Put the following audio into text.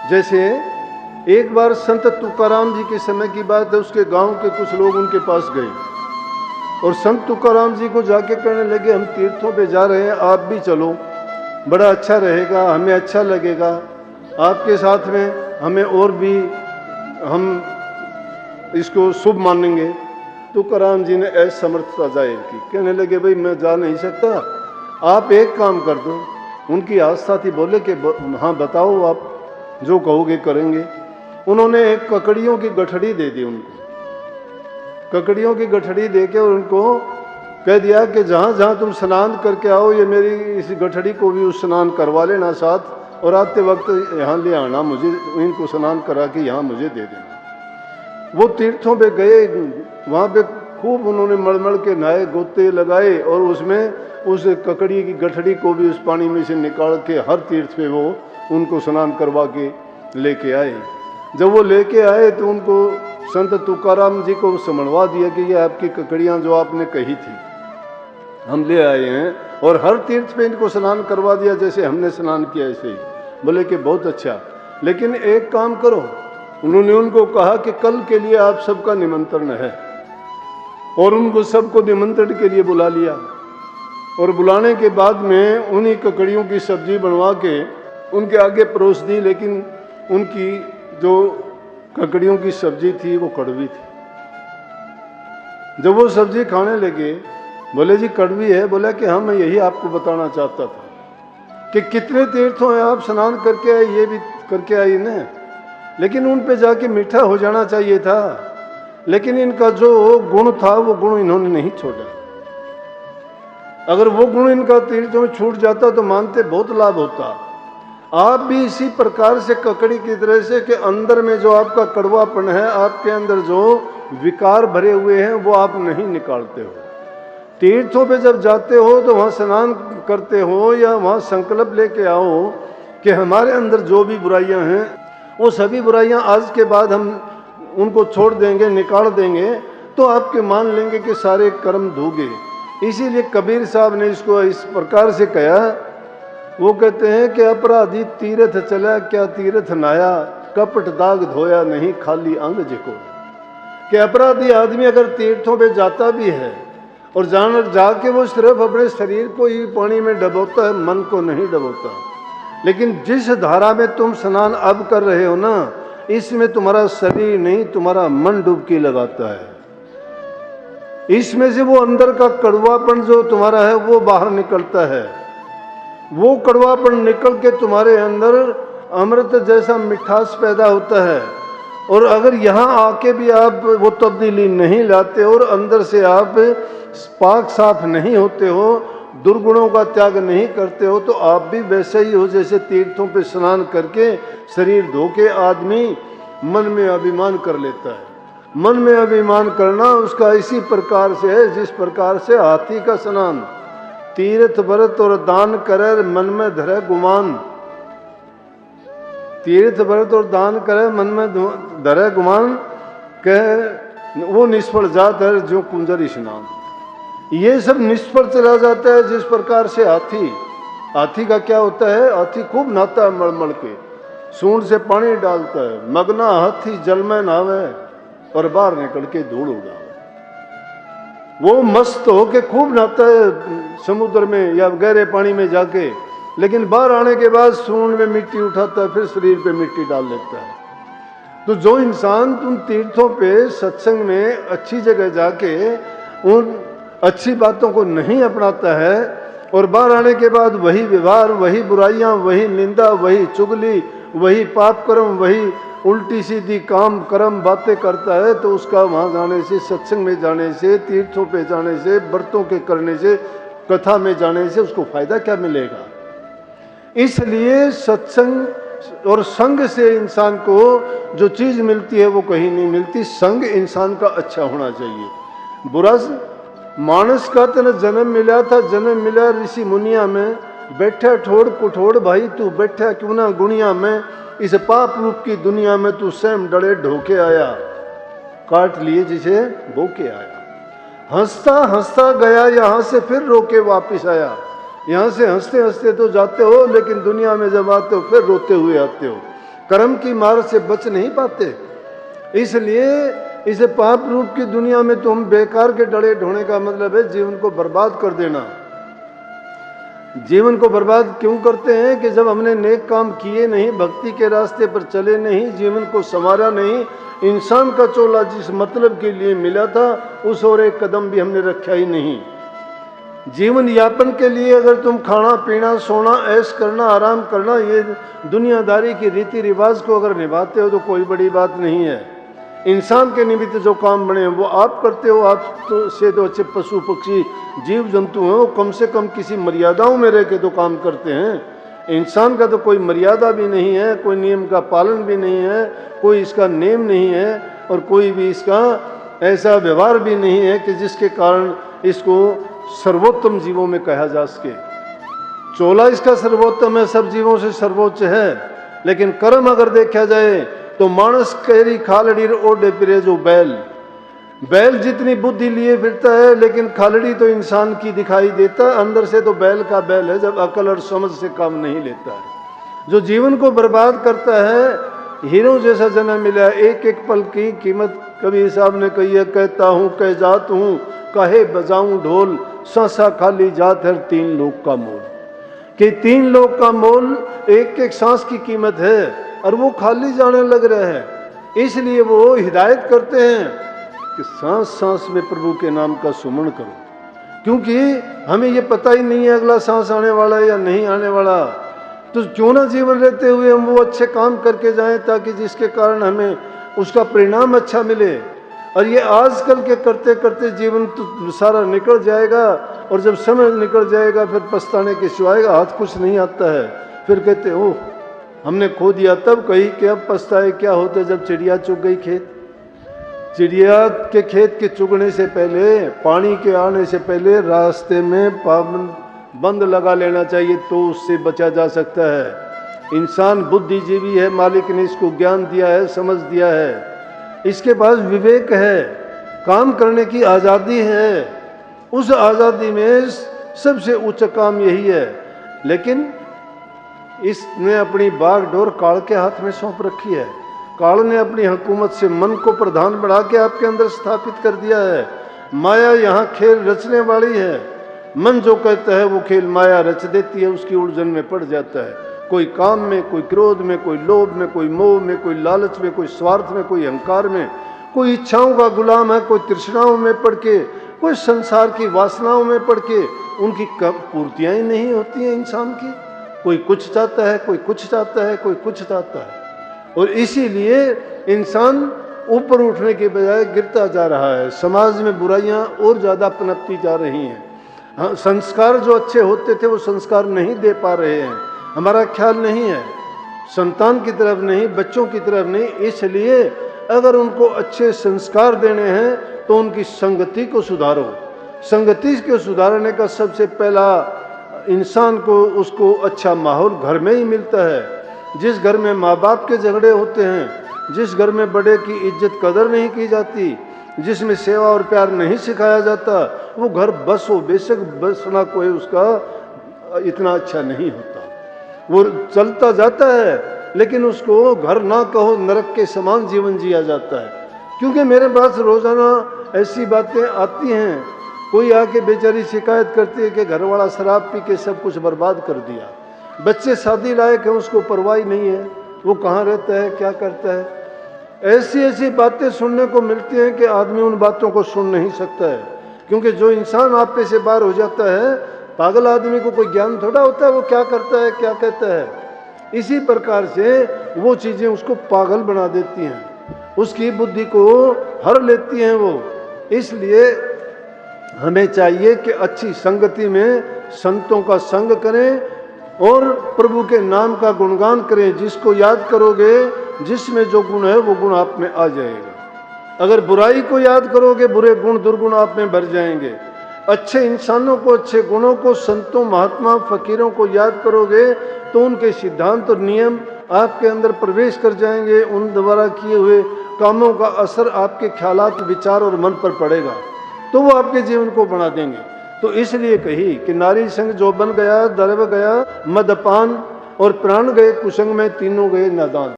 जैसे एक बार संत तुकाराम जी के समय की बात है, उसके गांव के कुछ लोग उनके पास गए और संत तुकाराम जी को जाके कहने लगे, हम तीर्थों पे जा रहे हैं, आप भी चलो, बड़ा अच्छा रहेगा, हमें अच्छा लगेगा, आपके साथ में हमें और भी हम इसको शुभ मानेंगे। तुकाराम जी ने असमर्थता जाहिर की, कहने लगे, भाई मैं जा नहीं सकता, आप एक काम कर दो। उनकी आस्था थी, बोले कि हाँ बताओ, आप जो कहोगे करेंगे। उन्होंने एक ककड़ियों की गठड़ी दे दी उनको, ककड़ियों की गठड़ी दे के उनको कह दिया कि जहाँ जहाँ तुम स्नान करके आओ, ये मेरी इस गठड़ी को भी स्नान करवा लेना साथ, और आते वक्त यहाँ ले आना, मुझे इनको स्नान करा के यहाँ मुझे दे देना। वो तीर्थों पे गए, वहाँ पे खूब उन्होंने मलमल के नहाए, गोते लगाए और उसमें उस ककड़ी की गठड़ी को भी उस पानी में से निकाल के हर तीर्थ पे वो उनको स्नान करवा के लेके आए। जब वो लेके आए तो उनको संत तुकाराम जी को समझवा दिया कि ये आपकी ककड़ियाँ जो आपने कही थी हम ले आए हैं, और हर तीर्थ पे इनको स्नान करवा दिया जैसे हमने स्नान किया ऐसे ही। बोले कि बहुत अच्छा, लेकिन एक काम करो। उन्होंने उनको कहा कि कल के लिए आप सबका निमंत्रण है, और उनको सबको निमंत्रण के लिए बुला लिया। और बुलाने के बाद में उन्हीं ककड़ियों की सब्जी बनवा के उनके आगे परोस दी, लेकिन उनकी जो ककड़ियों की सब्जी थी वो कड़वी थी। जब वो सब्जी खाने लगे, बोले जी कड़वी है। बोला कि हाँ, मैं यही आपको बताना चाहता था कि कितने तीर्थों में आप स्नान करके आए, ये भी करके आई ना, लेकिन उन पे जाके मीठा हो जाना चाहिए था, लेकिन इनका जो गुण था वो गुण इन्होंने नहीं छोड़ा। अगर वो गुण इनका तीर्थों में छूट जाता तो मानते बहुत लाभ होता। आप भी इसी प्रकार से ककड़ी की तरह से कि अंदर में जो आपका कड़वापन है, आपके अंदर जो विकार भरे हुए हैं वो आप नहीं निकालते हो। तीर्थों पे जब जाते हो तो वहाँ स्नान करते हो या वहाँ संकल्प लेके आओ कि हमारे अंदर जो भी बुराइयां हैं वो सभी बुराइयां आज के बाद हम उनको छोड़ देंगे, निकाल देंगे, तो आपके मान लेंगे कि सारे कर्म धोगे। इसीलिए कबीर साहब ने इसको इस प्रकार से कहा। वो कहते हैं कि अपराधी तीर्थ चला, क्या तीर्थ नाया, कपट दाग धोया नहीं, खाली अंग जिको। कि अपराधी आदमी अगर तीर्थों पे जाता भी है और जाके वो सिर्फ अपने शरीर को ही पानी में डबोता है, मन को नहीं डबोता। लेकिन जिस धारा में तुम स्नान अब कर रहे हो ना, इसमें तुम्हारा शरीर नहीं, तुम्हारा मन डुबकी लगाता है। इसमें से वो अंदर का कड़वापन जो तुम्हारा है वो बाहर निकलता है। वो कड़वापन निकल के तुम्हारे अंदर अमृत जैसा मिठास पैदा होता है। और अगर यहाँ आके भी आप वो तब्दीली नहीं लाते और अंदर से आप पाक साफ नहीं होते हो, दुर्गुणों का त्याग नहीं करते हो, तो आप भी वैसे ही हो जैसे तीर्थों पे स्नान करके शरीर धो के आदमी मन में अभिमान कर लेता है। मन में अभिमान करना उसका इसी प्रकार से है जिस प्रकार से हाथी का स्नान तीर्थ व्रत और दान करे मन में धरे गुमान। तीर्थ व्रत और दान करे मन में धरे गुमान, कह वो निष्फल जात है जो कुंजर स्नान। ये सब निष्फल चला जाता है जिस प्रकार से हाथी का क्या होता है, हाथी खूब नहाता है, मलमल के सूंड से पानी डालता है, मगना हाथी जल में नहावे और बाहर निकल के धूल उड़ावे। वो मस्त होके खूब नहाता है समुद्र में या गहरे पानी में जाके, लेकिन बाहर आने के बाद सूंड में मिट्टी उठाता है, फिर शरीर पे मिट्टी डाल लेता है। तो जो इंसान तुम तीर्थों पे सत्संग में अच्छी जगह जाके उन अच्छी बातों को नहीं अपनाता है और बाहर आने के बाद वही व्यवहार, वही बुराइयां, वही निंदा, वही चुगली, वही पाप कर्म, वही उल्टी सीधी काम कर्म बातें करता है, तो उसका वहाँ जाने से, सत्संग में जाने से, तीर्थों पे जाने से, व्रतों के करने से, कथा में जाने से उसको फायदा क्या मिलेगा। इसलिए सत्संग और संग से इंसान को जो चीज मिलती है वो कहीं नहीं मिलती। संग इंसान का अच्छा होना चाहिए। बुरा मानस का तेने जन्म मिला था, जन्म मिला ऋषि मुनिया में, बैठा ठोड़ कुठोड़ भाई तू बैठा क्यों ना गुनिया में, इस पाप रूप की दुनिया में तू स्वयं डरे ढोके आया, काट लिए जिसे भोके आया। हंसता हंसता गया यहाँ से फिर रोके वापिस आया। यहाँ से हंसते हंसते तो जाते हो, लेकिन दुनिया में जब आते हो फिर रोते हुए आते हो। कर्म की मार से बच नहीं पाते। इसलिए इसे पाप रूप की दुनिया में तुम बेकार के डरे ढोने का मतलब है जीवन को बर्बाद कर देना। जीवन को बर्बाद क्यों करते हैं कि जब हमने नेक काम किए नहीं, भक्ति के रास्ते पर चले नहीं, जीवन को संवारा नहीं, इंसान का चोला जिस मतलब के लिए मिला था उस और एक कदम भी हमने रखा ही नहीं। जीवन यापन के लिए अगर तुम खाना पीना सोना ऐश करना आराम करना ये दुनियादारी की रीति रिवाज को अगर निभाते हो तो कोई बड़ी बात नहीं है। इंसान के निमित्त जो काम बने वो आप करते हो। आप तो से तो अच्छे पशु पक्षी जीव जंतु हैं, वो कम से कम किसी मर्यादाओं में रह के तो काम करते हैं। इंसान का तो कोई मर्यादा भी नहीं है, कोई नियम का पालन भी नहीं है, कोई इसका नेम नहीं है और कोई भी इसका ऐसा व्यवहार भी नहीं है कि जिसके कारण इसको सर्वोत्तम जीवों में कहा जा सके। चोला इसका सर्वोत्तम है, सब जीवों से सर्वोच्च है। लेकिन कर्म अगर देखा जाए तो मानस केरी खालड़ी ओडे फिरे जो बैल, बैल जितनी बुद्धि लिए फिरता है लेकिन खालड़ी तो इंसान की दिखाई देता है, अंदर से तो बैल का बैल है जब अकल और समझ से काम नहीं लेता है। जो जीवन को बर्बाद करता है, हीरो जैसा जन्म मिला, एक एक पल की कीमत कबीर साहब ने कही है, कहता हूँ कह जात हूँ काहे बजाऊं ढोल, सांसा खाली जात है 3 लोग का मोल। कि 3 लोग का मोल एक एक सांस की कीमत है और वो खाली जाने लग रहे हैं। इसलिए वो हिदायत करते हैं कि सांस सांस में प्रभु के नाम का सुमन करो, क्योंकि हमें ये पता ही नहीं है अगला सांस आने वाला है या नहीं आने वाला। तो क्यों ना जीवन रहते हुए हम वो अच्छे काम करके जाएं ताकि जिसके कारण हमें उसका परिणाम अच्छा मिले। और ये आजकल के करते करते जीवन तो सारा निकल जाएगा और जब समय निकल जाएगा फिर पछताने के सिवाय हाथ कुछ नहीं आता है। फिर कहते ओह हमने खो दिया, तब कही कि अब पछताए क्या होते जब चिड़िया चुग गई खेत। चिड़िया के खेत के चुगने से पहले, पानी के आने से पहले रास्ते में बंद लगा लेना चाहिए तो उससे बचा जा सकता है। इंसान बुद्धिजीवी है, मालिक ने इसको ज्ञान दिया है, समझ दिया है, इसके पास विवेक है, काम करने की आज़ादी है। उस आज़ादी में सबसे उच्च काम यही है। लेकिन इसने अपनी बागडोर काल के हाथ में सौंप रखी है। काल ने अपनी हुकूमत से मन को प्रधान बढ़ा के आपके अंदर स्थापित कर दिया है। माया यहाँ खेल रचने वाली है। मन जो कहता है वो खेल माया रच देती है, उसकी उलझन में पड़ जाता है। कोई काम में, कोई क्रोध में, कोई लोभ में, कोई मोह में, कोई लालच में, कोई स्वार्थ में, कोई अहंकार में, कोई इच्छाओं का गुलाम है, कोई तृष्णाओं में पड़ के, कोई संसार की वासनाओं में पड़ के उनकी पूर्तियां ही नहीं होती हैं इंसान की। कोई कुछ चाहता है, कोई कुछ चाहता है, कोई कुछ चाहता है। और इसीलिए इंसान ऊपर उठने के बजाय गिरता जा रहा है। समाज में बुराइयां और ज़्यादा पनपती जा रही हैं। हाँ, संस्कार जो अच्छे होते थे वो संस्कार नहीं दे पा रहे हैं। हमारा ख्याल नहीं है संतान की तरफ नहीं, बच्चों की तरफ नहीं। इसलिए अगर उनको अच्छे संस्कार देने हैं तो उनकी संगति को सुधारो। संगति को सुधारने का सबसे पहला इंसान को उसको अच्छा माहौल घर में ही मिलता है। जिस घर में माँ बाप के झगड़े होते हैं, जिस घर में बड़े की इज्जत कदर नहीं की जाती, जिसमें सेवा और प्यार नहीं सिखाया जाता, वो घर बस हो, बेशक बसना कोई उसका इतना अच्छा नहीं होता। वो चलता जाता है लेकिन उसको घर ना कहो, नरक के समान जीवन जिया जाता है। क्योंकि मेरे पास रोजाना ऐसी बातें आती हैं, कोई आके बेचारी शिकायत करती है कि घरवाला शराब पी के सब कुछ बर्बाद कर दिया, बच्चे शादी लायक हैं उसको परवाह नहीं है, वो कहाँ रहता है, क्या करता है। ऐसी ऐसी बातें सुनने को मिलती हैं कि आदमी उन बातों को सुन नहीं सकता है। क्योंकि जो इंसान आप पे से बाहर हो जाता है, पागल आदमी को कोई ज्ञान थोड़ा होता है वो क्या करता है क्या कहता है। इसी प्रकार से वो चीज़ें उसको पागल बना देती हैं, उसकी बुद्धि को हर लेती हैं वो। इसलिए हमें चाहिए कि अच्छी संगति में संतों का संग करें और प्रभु के नाम का गुणगान करें। जिसको याद करोगे, जिसमें जो गुण है वो गुण आप में आ जाएगा। अगर बुराई को याद करोगे, बुरे गुण दुर्गुण आप में भर जाएंगे। अच्छे इंसानों को, अच्छे गुणों को, संतों महात्मा फकीरों को याद करोगे तो उनके सिद्धांत और नियम आपके अंदर प्रवेश कर जाएंगे। उन द्वारा किए हुए कामों का असर आपके ख्यालात, विचार और मन पर पड़ेगा तो वो आपके जीवन को बना देंगे। तो इसलिए कही कि नारी संग जो बन गया, दरब गया मदपान, और प्राण गए कुसंग में, तीनों गए नादान।